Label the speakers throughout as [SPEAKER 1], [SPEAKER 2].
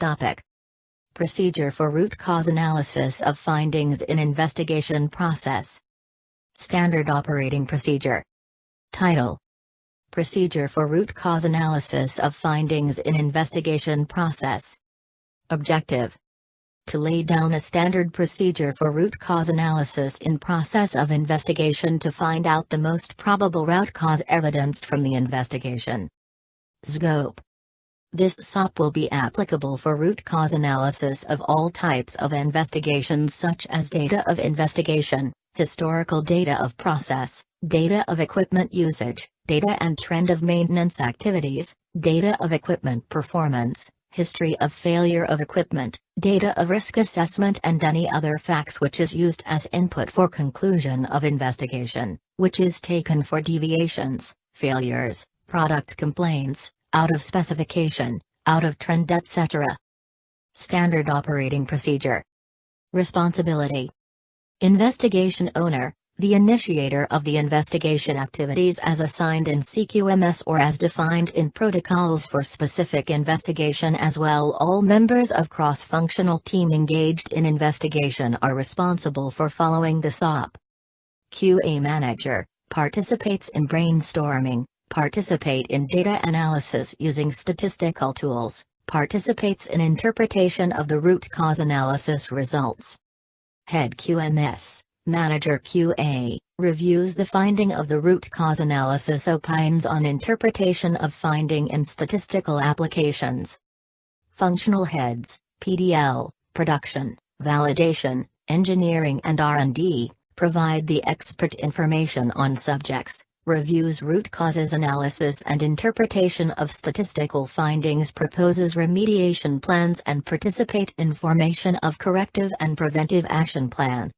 [SPEAKER 1] Topic: Procedure for root cause analysis of findings in investigation process. Standard operating procedure. Title: Procedure for root cause analysis of findings in investigation process. Objective: to lay down a standard procedure for root cause analysis in process of investigation to find out the most probable root cause evidenced from the investigation. Scope: this SOP will be applicable for root cause analysis of all types of investigations such as data of investigation, historical data of process, data of equipment usage, data and trend of maintenance activities, data of equipment performance, history of failure of equipment, data of risk assessment and any other facts which is used as input for conclusion of investigation, which is taken for deviations, failures, product complaints, out of specification, out of trend, etc. Standard operating procedure. Responsibility: investigation owner, the initiator of the investigation activities as assigned in CQMS or as defined in protocols for specific investigation, as well all members of cross-functional team engaged in investigation are responsible for following the SOP. QA manager, participates in brainstorming, participate in data analysis using statistical tools, participates in interpretation of the root cause analysis results. Head QMS, Manager QA, reviews the finding of the root cause analysis, opines on interpretation of finding in statistical applications. Functional heads, PDL, production, validation, engineering and R&D, provide the expert information on subjects, reviews root causes analysis and interpretation of statistical findings, proposes remediation plans and participate in formation of corrective and preventive action plan.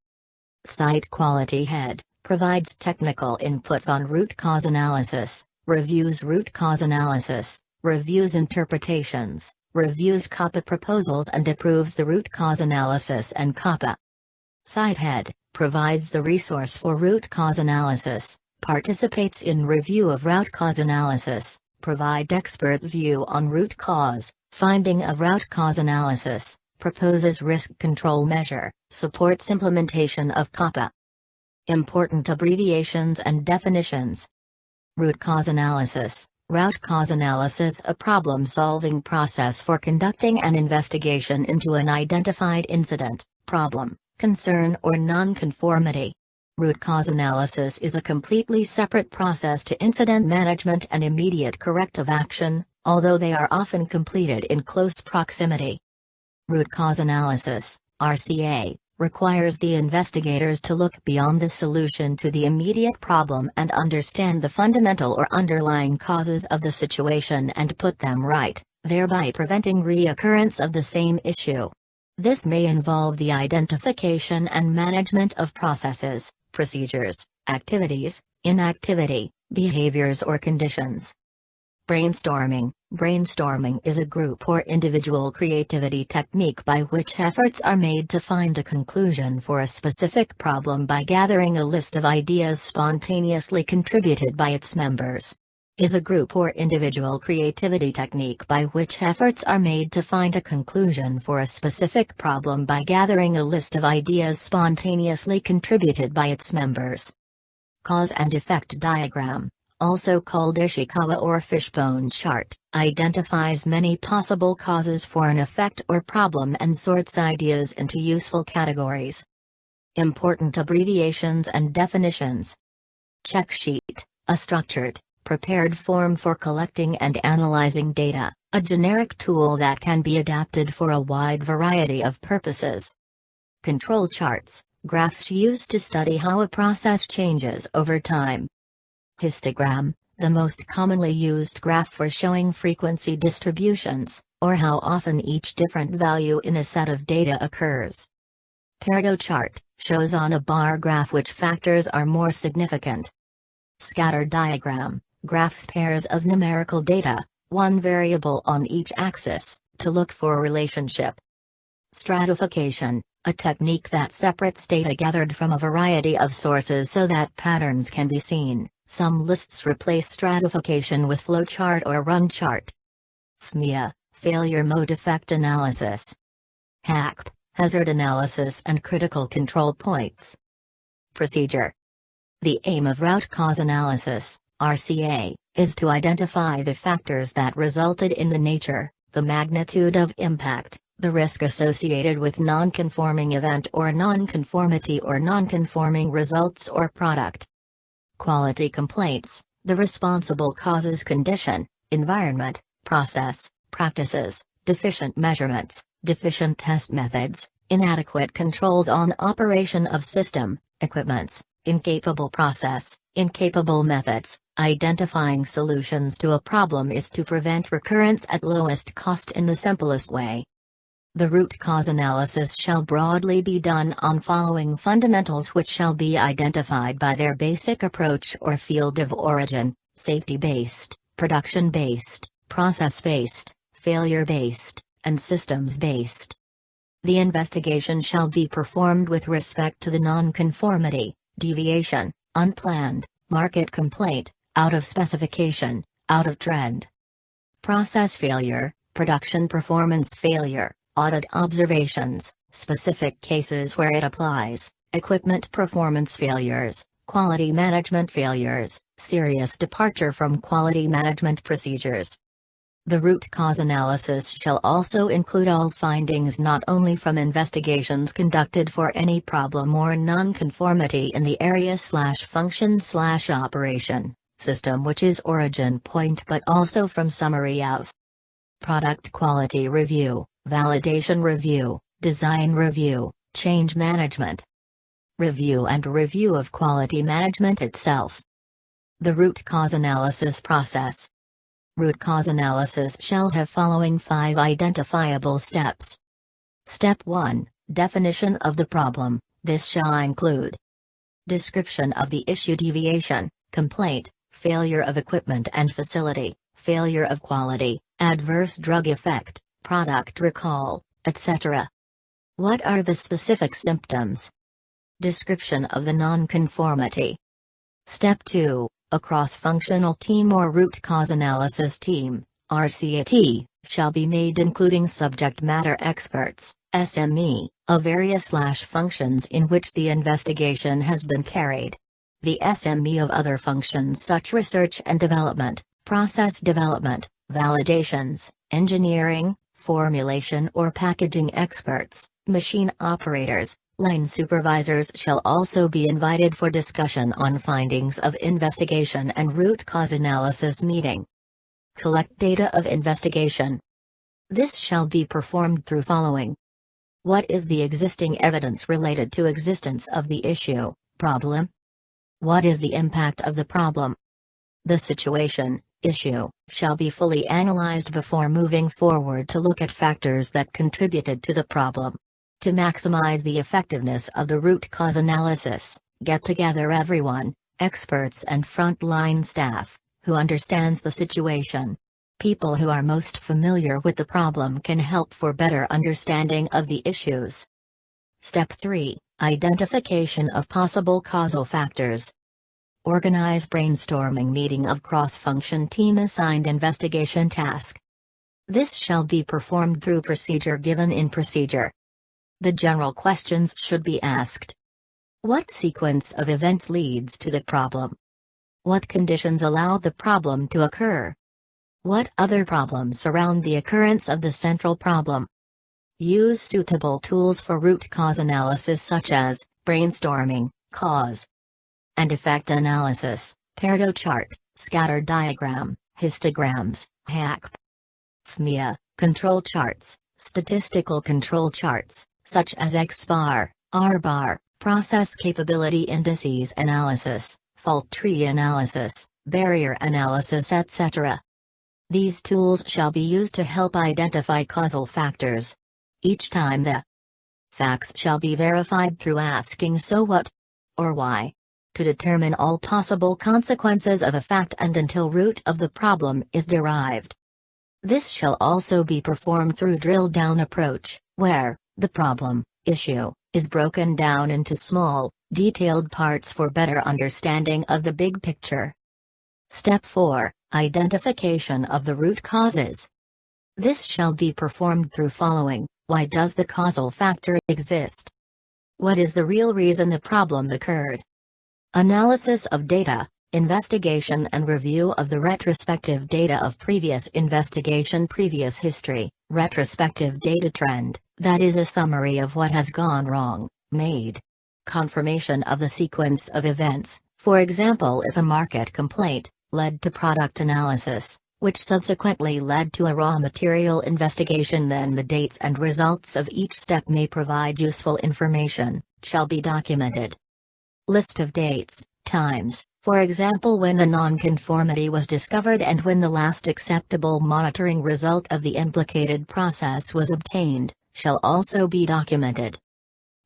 [SPEAKER 1] Site quality head, provides technical inputs on root cause analysis, reviews root cause analysis, reviews interpretations, reviews COPPA proposals and approves the root cause analysis and COPPA. Site head, provides the resource for root cause analysis, participates in review of root cause analysis, provide expert view on root cause, finding of root cause analysis, proposes risk control measure, supports implementation of COPPA. Important abbreviations and definitions. Root cause analysis. Root cause analysis, a problem-solving process for conducting an investigation into an identified incident, problem, concern or non-conformity. Root cause analysis is a completely separate process to incident management and immediate corrective action, although they are often completed in close proximity. Root cause analysis, RCA, requires the investigators to look beyond the solution to the immediate problem and understand the fundamental or underlying causes of the situation and put them right, thereby preventing reoccurrence of the same issue. This may involve the identification and management of processes, procedures, activities, inactivity, behaviors or conditions. Brainstorming. Brainstorming is a group or individual creativity technique by which efforts are made to find a conclusion for a specific problem by gathering a list of ideas spontaneously contributed by its members. Is a group or individual creativity technique by which efforts are made to find a conclusion for a specific problem by gathering a list of ideas spontaneously contributed by its members. Cause and effect diagram, also called Ishikawa or fishbone chart, identifies many possible causes for an effect or problem and sorts ideas into useful categories. Important abbreviations and definitions. Check sheet, a structured, prepared form for collecting and analyzing data, a generic tool that can be adapted for a wide variety of purposes. Control charts, graphs used to study how a process changes over time. Histogram, the most commonly used graph for showing frequency distributions, or how often each different value in a set of data occurs. Pareto chart, shows on a bar graph which factors are more significant. Scatter diagram, graphs pairs of numerical data, one variable on each axis, to look for a relationship. Stratification, a technique that separates data gathered from a variety of sources so that patterns can be seen. Some lists replace stratification with flowchart or run chart. FMEA, failure mode effect analysis. HACP, hazard analysis and critical control points. Procedure. The aim of root cause analysis, RCA, is to identify the factors that resulted in the nature, the magnitude of impact, the risk associated with non-conforming event or non-conformity or non-conforming results or product. Quality complaints, the responsible causes condition, environment, process, practices, deficient measurements, deficient test methods, inadequate controls on operation of system, equipments, incapable process, incapable methods. Identifying solutions to a problem is to prevent recurrence at lowest cost in the simplest way. The root cause analysis shall broadly be done on following fundamentals, which shall be identified by their basic approach or field of origin: safety-based, production-based, process-based, failure-based, and systems-based. The investigation shall be performed with respect to the non-conformity, deviation, unplanned, market complaint, out of specification, out of trend. Process failure, production performance failure, audit observations, specific cases where it applies, equipment performance failures, quality management failures, serious departure from quality management procedures. The root cause analysis shall also include all findings not only from investigations conducted for any problem or non-conformity in the area/function/operation, system which is origin point, but also from summary of product quality review, validation review, design review, change management review, and review of quality management itself. The root cause analysis process. Root cause analysis shall have following 5 identifiable steps. Step 1, definition of the problem. This shall include description of the issue: deviation, complaint, failure of equipment and facility, failure of quality, adverse drug effect, product recall, etc. What are the specific symptoms? Description of the nonconformity. Step 2, a cross-functional team or root cause analysis team, RCAT, shall be made including subject matter experts, SME, of area/functions in which the investigation has been carried. The SME of other functions such research and development, process development, validations, engineering, formulation or packaging experts, machine operators, line supervisors shall also be invited for discussion on findings of investigation and root cause analysis meeting. Collect data of investigation. This shall be performed through following. What is the existing evidence related to existence of the issue, problem? What is the impact of the problem? The situation, issue, shall be fully analyzed before moving forward to look at factors that contributed to the problem. To maximize the effectiveness of the root cause analysis, get together everyone, experts and frontline staff, who understands the situation. People who are most familiar with the problem can help for better understanding of the issues. Step 3, identification of possible causal factors. Organize brainstorming meeting of cross-function team assigned investigation task. This shall be performed through procedure given in procedure. The general questions should be asked. What sequence of events leads to the problem? What conditions allow the problem to occur? What other problems surround the occurrence of the central problem? Use suitable tools for root cause analysis such as brainstorming, cause and effect analysis, Pareto chart, scatter diagram, histograms, HACP, FMEA, control charts, statistical control charts, such as X-bar, R-bar, process capability indices analysis, fault tree analysis, barrier analysis, etc. These tools shall be used to help identify causal factors. Each time the facts shall be verified through asking so what or why, to determine all possible consequences of a fact and until root of the problem is derived. This shall also be performed through drill-down approach, where the problem, issue, is broken down into small, detailed parts for better understanding of the big picture. Step 4, identification of the root causes. This shall be performed through following: why does the causal factor exist? What is the real reason the problem occurred? Analysis of data, investigation and review of the retrospective data of previous investigation, previous history, retrospective data trend, that is a summary of what has gone wrong, made. Confirmation of the sequence of events, for example if a market complaint led to product analysis, which subsequently led to a raw material investigation, then the dates and results of each step may provide useful information, shall be documented. List of dates, times, for example when the nonconformity was discovered and when the last acceptable monitoring result of the implicated process was obtained, shall also be documented.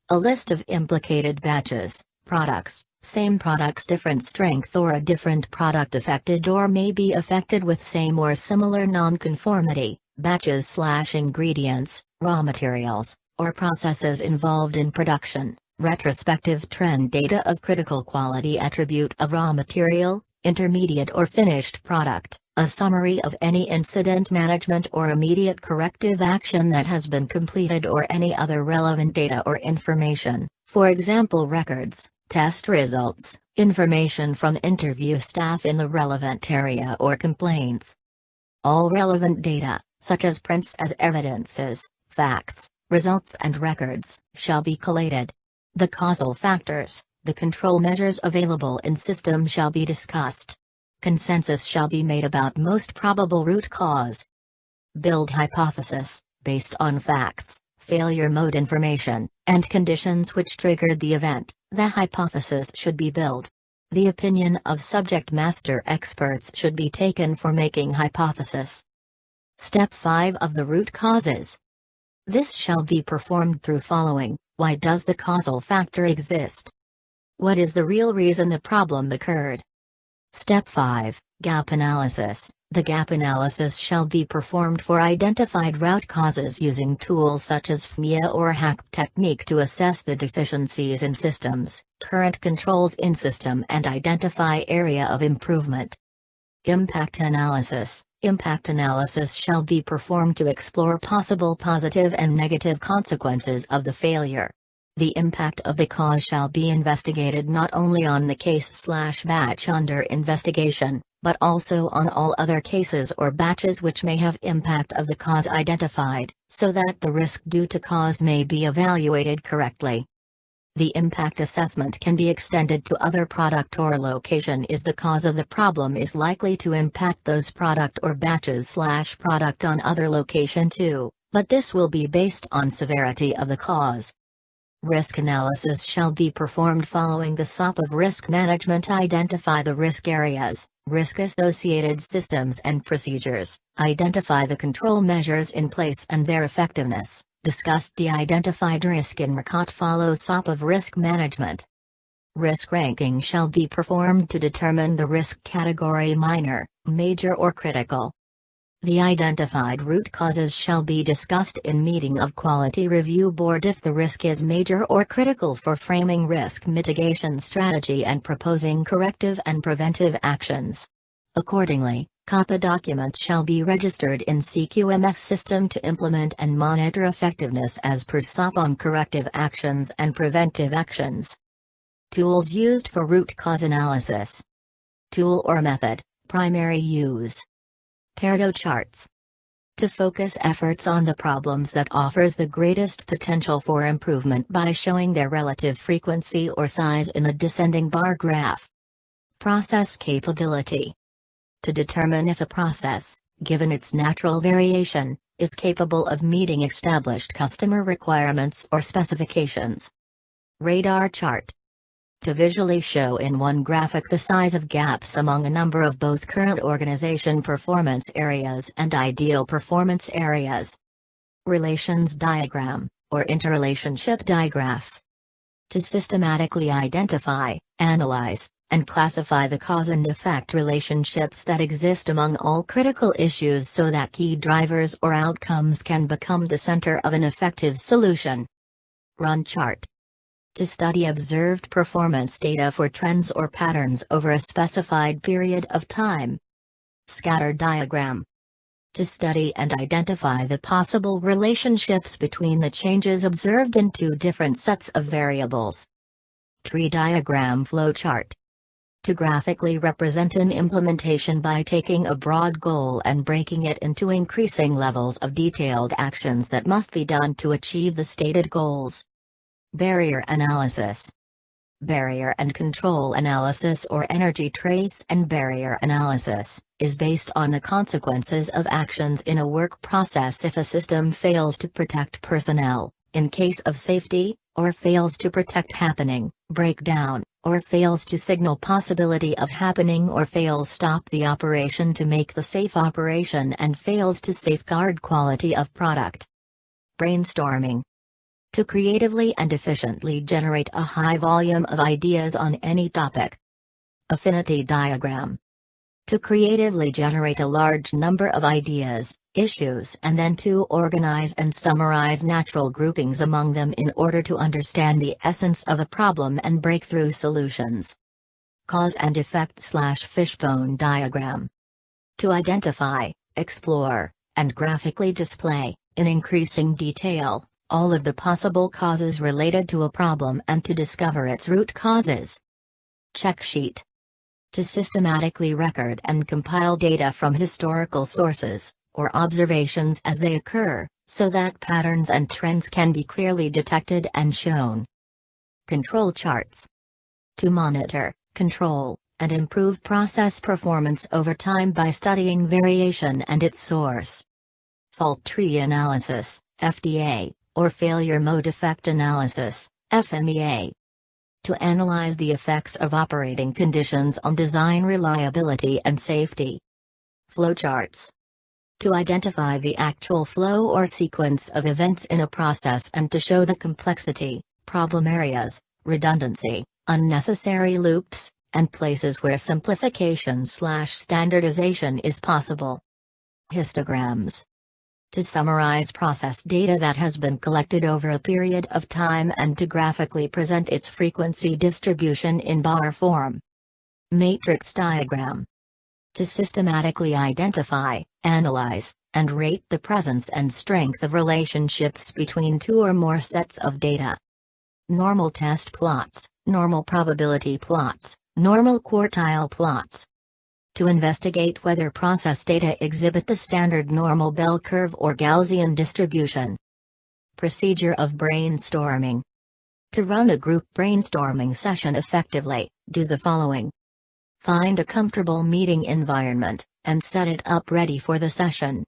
[SPEAKER 1] A list of implicated batches, products, same products, different strength, or a different product affected or may be affected with same or similar nonconformity, batches/ingredients, raw materials, or processes involved in production, retrospective trend data of critical quality attribute of raw material, intermediate or finished product, a summary of any incident management or immediate corrective action that has been completed, or any other relevant data or information, for example records, test results, information from interview staff in the relevant area, or complaints. All relevant data, such as prints as evidences, facts, results and records, shall be collated. The causal factors, the control measures available in system shall be discussed. Consensus shall be made about most probable root cause. Build hypothesis, based on facts, failure mode information, and conditions which triggered the event. The hypothesis should be built. The opinion of subject matter experts should be taken for making hypothesis. Step 5 of the root causes. This shall be performed through following: why does the causal factor exist? What is the real reason the problem occurred? Step 5, Gap Analysis. The gap analysis shall be performed for identified root causes using tools such as FMEA or HACCP technique to assess the deficiencies in systems, current controls in system, and identify area of improvement. Impact Analysis. Impact analysis shall be performed to explore possible positive and negative consequences of the failure. The impact of the cause shall be investigated not only on the case/batch under investigation, but also on all other cases or batches which may have impact of the cause identified, so that the risk due to cause may be evaluated correctly. The impact assessment can be extended to other product or location is the cause of the problem is likely to impact those product or batches/product on other location too, but this will be based on severity of the cause. Risk analysis shall be performed following the SOP of risk management. Identify the risk areas, risk-associated systems and procedures, identify the control measures in place and their effectiveness, discuss the identified risk in RCOT. Follow SOP of risk management. Risk ranking shall be performed to determine the risk category: minor, major or critical. The identified root causes shall be discussed in meeting of Quality Review Board if the risk is major or critical for framing risk mitigation strategy and proposing corrective and preventive actions. Accordingly, COPPA document shall be registered in CQMS system to implement and monitor effectiveness as per SOP on corrective actions and preventive actions. Tools used for root cause analysis. Tool or method, primary use. Pareto charts. To focus efforts on the problems that offers the greatest potential for improvement by showing their relative frequency or size in a descending bar graph. Process capability. To determine if a process, given its natural variation, is capable of meeting established customer requirements or specifications. Radar chart. To visually show in one graphic the size of gaps among a number of both current organization performance areas and ideal performance areas. Relations diagram, or interrelationship digraph. To systematically identify, analyze, and classify the cause and effect relationships that exist among all critical issues so that key drivers or outcomes can become the center of an effective solution. Run chart. To study observed performance data for trends or patterns over a specified period of time. Scatter diagram. To study and identify the possible relationships between the changes observed in two different sets of variables. Tree diagram flowchart. To graphically represent an implementation by taking a broad goal and breaking it into increasing levels of detailed actions that must be done to achieve the stated goals. Barrier analysis. Barrier and control analysis, or energy trace and barrier analysis, is based on the consequences of actions in a work process if a system fails to protect personnel, in case of safety, or fails to protect happening, breakdown, or fails to signal possibility of happening, or fails stop the operation to make the safe operation, and fails to safeguard quality of product. Brainstorming. To creatively and efficiently generate a high volume of ideas on any topic. Affinity diagram. To creatively generate a large number of ideas, issues, and then to organize and summarize natural groupings among them in order to understand the essence of a problem and breakthrough solutions. Cause and effect/fishbone diagram. To identify, explore, and graphically display, in increasing detail, all of the possible causes related to a problem and to discover its root causes. Check sheet. To systematically record and compile data from historical sources, or observations as they occur, so that patterns and trends can be clearly detected and shown. Control charts. To monitor, control, and improve process performance over time by studying variation and its source. Fault tree analysis, FDA, or failure mode effect analysis, FMEA. To analyze the effects of operating conditions on design reliability and safety. Flowcharts. To identify the actual flow or sequence of events in a process and to show the complexity, problem areas, redundancy, unnecessary loops, and places where simplification/standardization is possible. Histograms. To summarize process data that has been collected over a period of time and to graphically present its frequency distribution in bar form. Matrix diagram. To systematically identify, analyze, and rate the presence and strength of relationships between two or more sets of data. Normal test plots, normal probability plots, normal quartile plots. To investigate whether process data exhibit the standard normal bell curve or Gaussian distribution. Procedure of brainstorming. To run a group brainstorming session effectively, do the following. Find a comfortable meeting environment, and set it up ready for the session.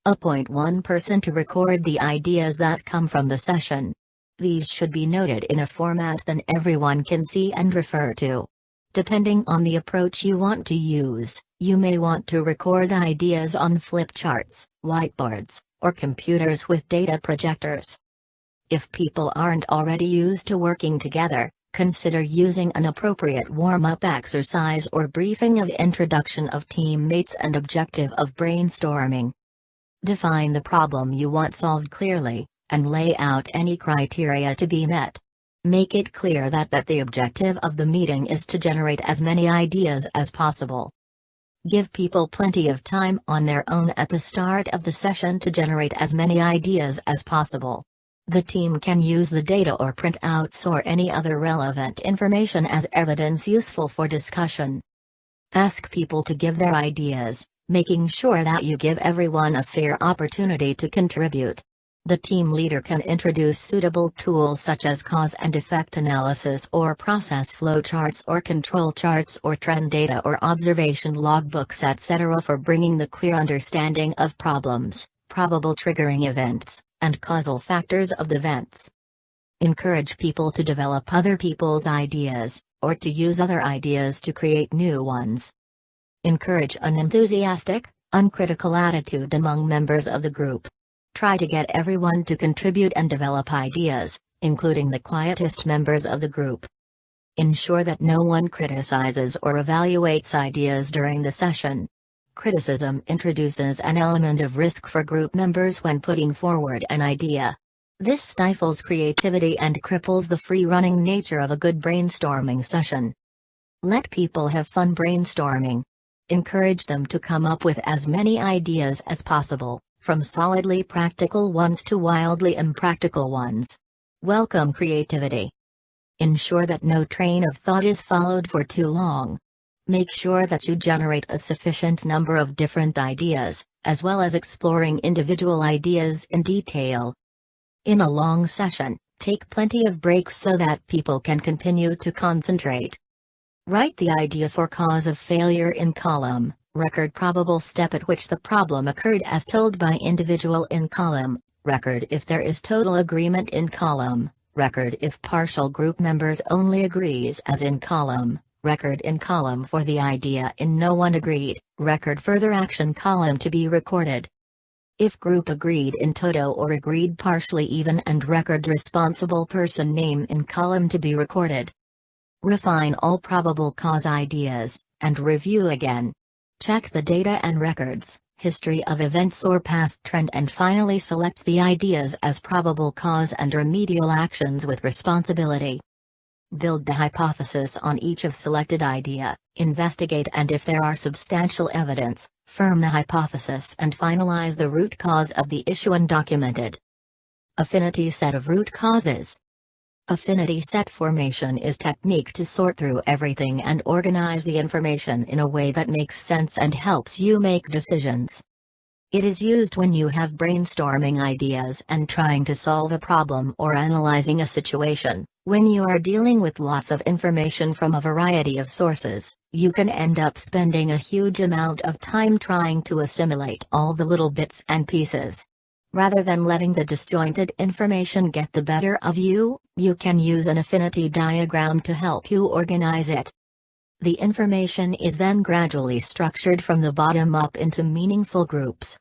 [SPEAKER 1] Appoint one person to record the ideas that come from the session. These should be noted in a format that everyone can see and refer to. Depending on the approach you want to use, you may want to record ideas on flip charts, whiteboards, or computers with data projectors. If people aren't already used to working together, consider using an appropriate warm-up exercise or briefing of introduction of teammates and objective of brainstorming. Define the problem you want solved clearly, and lay out any criteria to be met. Make it clear that the objective of the meeting is to generate as many ideas as possible. Give people plenty of time on their own at the start of the session to generate as many ideas as possible. The team can use the data or printouts or any other relevant information as evidence useful for discussion. Ask people to give their ideas, making sure that you give everyone a fair opportunity to contribute. The team leader can introduce suitable tools such as cause and effect analysis or process flowcharts or control charts or trend data or observation logbooks etc. for bringing the clear understanding of problems, probable triggering events, and causal factors of the events. Encourage people to develop other people's ideas, or to use other ideas to create new ones. Encourage an enthusiastic, uncritical attitude among members of the group. Try to get everyone to contribute and develop ideas, including the quietest members of the group. Ensure that no one criticizes or evaluates ideas during the session. Criticism introduces an element of risk for group members when putting forward an idea. This stifles creativity and cripples the free-running nature of a good brainstorming session. Let people have fun brainstorming. Encourage them to come up with as many ideas as possible, from solidly practical ones to wildly impractical ones. Welcome creativity. Ensure that no train of thought is followed for too long. Make sure that you generate a sufficient number of different ideas, as well as exploring individual ideas in detail. In a long session, take plenty of breaks so that people can continue to concentrate. Write the idea for cause of failure in column, record probable step at which the problem occurred as told by individual in column, record if there is total agreement in column, record if partial group members only agrees as in column, record in column for the idea in no one agreed, record further action column to be recorded. If group agreed in toto or agreed partially even and record responsible person name in column to be recorded. Refine all probable cause ideas, and review again. Check the data and records, history of events or past trend and finally select the ideas as probable cause and remedial actions with responsibility. Build the hypothesis on each of selected idea, investigate and if there are substantial evidence, firm the hypothesis and finalize the root cause of the issue undocumented. Affinity set of root causes. Affinity set formation is technique to sort through everything and organize the information in a way that makes sense and helps you make decisions. It is used when you have brainstorming ideas and trying to solve a problem or analyzing a situation. When you are dealing with lots of information from a variety of sources, you can end up spending a huge amount of time trying to assimilate all the little bits and pieces. Rather than letting the disjointed information get the better of you, you can use an affinity diagram to help you organize it. The information is then gradually structured from the bottom up into meaningful groups.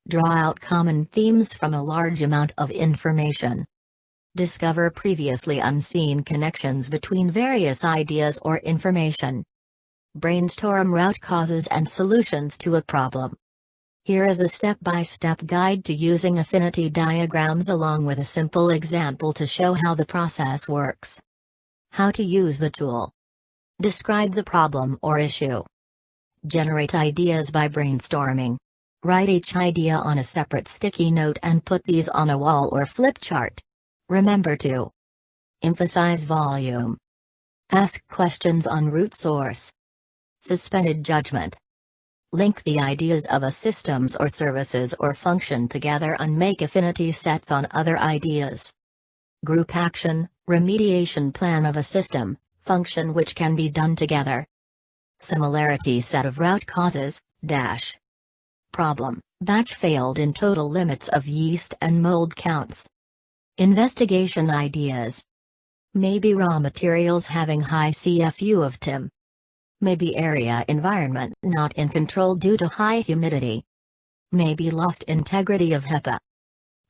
[SPEAKER 1] Draw out common themes from a large amount of information. Discover previously unseen connections between various ideas or information. Brainstorm root causes and solutions to a problem. Here is a step-by-step guide to using affinity diagrams along with a simple example to show how the process works. How to use the tool. Describe the problem or issue. Generate ideas by brainstorming. Write each idea on a separate sticky note and put these on a wall or flip chart. Remember to emphasize volume. Ask questions on root source. Suspended judgment. Link the ideas of a systems or services or function together and make affinity sets on other ideas. Group action, remediation plan of a system, function which can be done together. Similarity set of root causes, dash. Problem, batch failed in total limits of yeast and mold counts. Investigation ideas. Maybe raw materials having high CFU of TIM. Maybe area environment not in control due to high humidity. Maybe lost integrity of HEPA.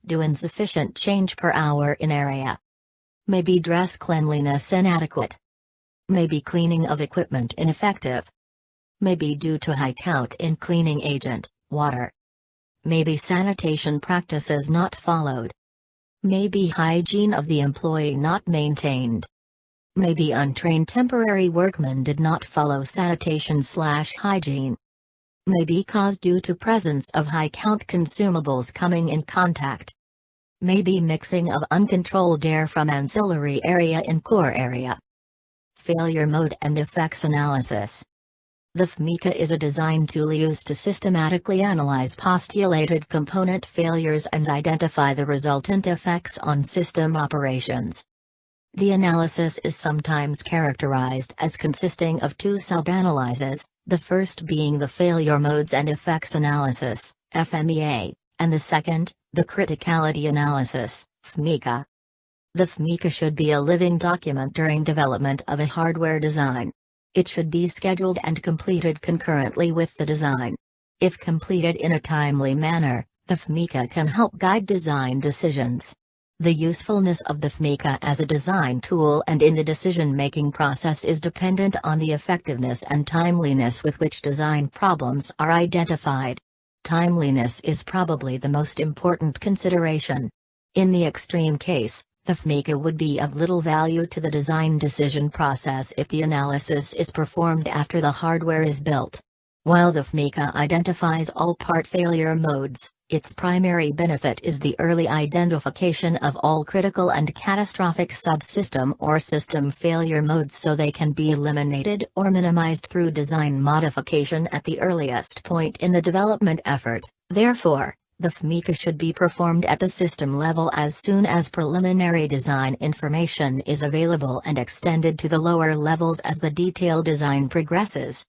[SPEAKER 1] Do insufficient change per hour in area. Maybe dress cleanliness inadequate. Maybe cleaning of equipment ineffective. Maybe due to high count in cleaning agent, water. Maybe sanitation practices not followed. Maybe hygiene of the employee not maintained. Maybe untrained temporary workmen did not follow sanitation/hygiene. Maybe caused due to presence of high count consumables coming in contact. Maybe mixing of uncontrolled air from ancillary area in core area. Failure mode and effects analysis. The FMECA is a design tool used to systematically analyze postulated component failures and identify the resultant effects on system operations. The analysis is sometimes characterized as consisting of two sub-analyses, the first being the failure modes and effects analysis, FMEA, and the second, the criticality analysis, FMECA. The FMECA should be a living document during development of a hardware design. It should be scheduled and completed concurrently with the design. If completed in a timely manner, the FMECA can help guide design decisions. The usefulness of the FMECA as a design tool and in the decision-making process is dependent on the effectiveness and timeliness with which design problems are identified. Timeliness is probably the most important consideration. In the extreme case, the FMECA would be of little value to the design decision process if the analysis is performed after the hardware is built. While the FMECA identifies all part failure modes, its primary benefit is the early identification of all critical and catastrophic subsystem or system failure modes so they can be eliminated or minimized through design modification at the earliest point in the development effort. Therefore, the FMECA should be performed at the system level as soon as preliminary design information is available and extended to the lower levels as the detailed design progresses.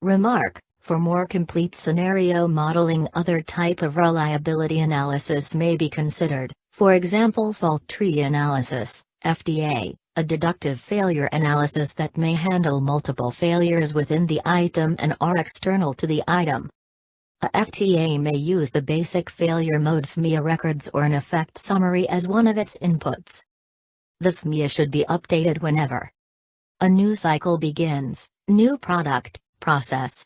[SPEAKER 1] Remark: for more complete scenario modeling, other type of reliability analysis may be considered, for example fault tree analysis, FDA, a deductive failure analysis that may handle multiple failures within the item and are external to the item. A FTA may use the basic failure mode FMEA records or an effect summary as one of its inputs. The FMEA should be updated whenever a new cycle begins, new product, process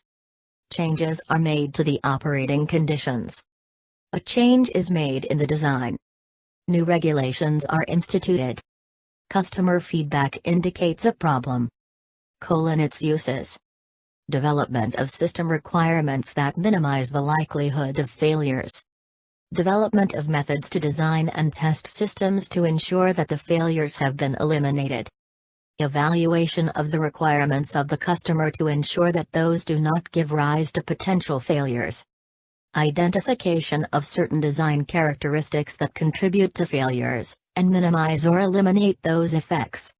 [SPEAKER 1] changes are made to the operating conditions. A change is made in the design. New regulations are instituted. Customer feedback indicates a problem. Its uses. Development of system requirements that minimize the likelihood of failures. Development of methods to design and test systems to ensure that the failures have been eliminated. Evaluation of the requirements of the customer to ensure that those do not give rise to potential failures. Identification of certain design characteristics that contribute to failures, and minimize or eliminate those effects.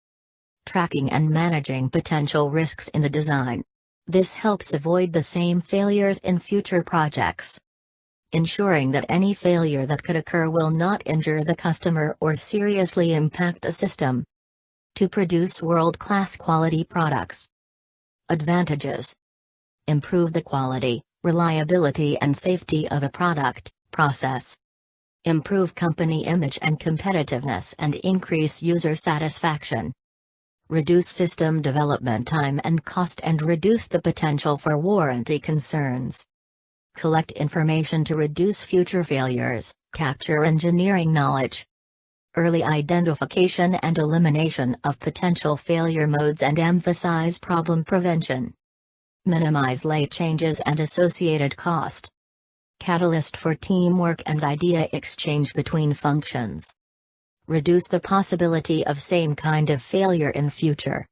[SPEAKER 1] Tracking and managing potential risks in the design. This helps avoid the same failures in future projects. Ensuring that any failure that could occur will not injure the customer or seriously impact a system. To produce world-class quality products. Advantages: improve the quality, reliability and safety of a product, process. Improve company image and competitiveness and increase user satisfaction. Reduce system development time and cost and reduce the potential for warranty concerns. Collect information to reduce future failures, capture engineering knowledge. Early identification and elimination of potential failure modes and emphasize problem prevention. Minimize late changes and associated cost. Catalyst for teamwork and idea exchange between functions. Reduce the possibility of same kind of failure in future.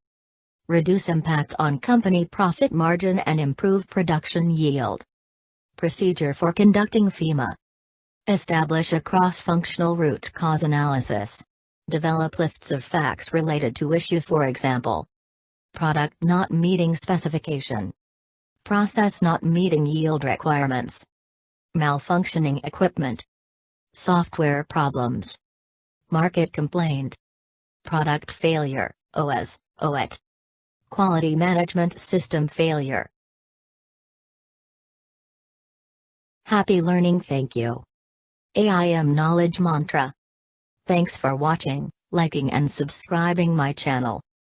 [SPEAKER 1] Reduce impact on company profit margin and improve production yield. Procedure for conducting FEMA. Establish a cross-functional root cause analysis. Develop lists of facts related to issue, for example, product not meeting specification, process not meeting yield requirements, malfunctioning equipment, software problems, market complaint, product failure, OET, quality management system failure. Happy learning. Thank you. AIM Knowledge Mantra. Thanks for watching, liking and subscribing my channel.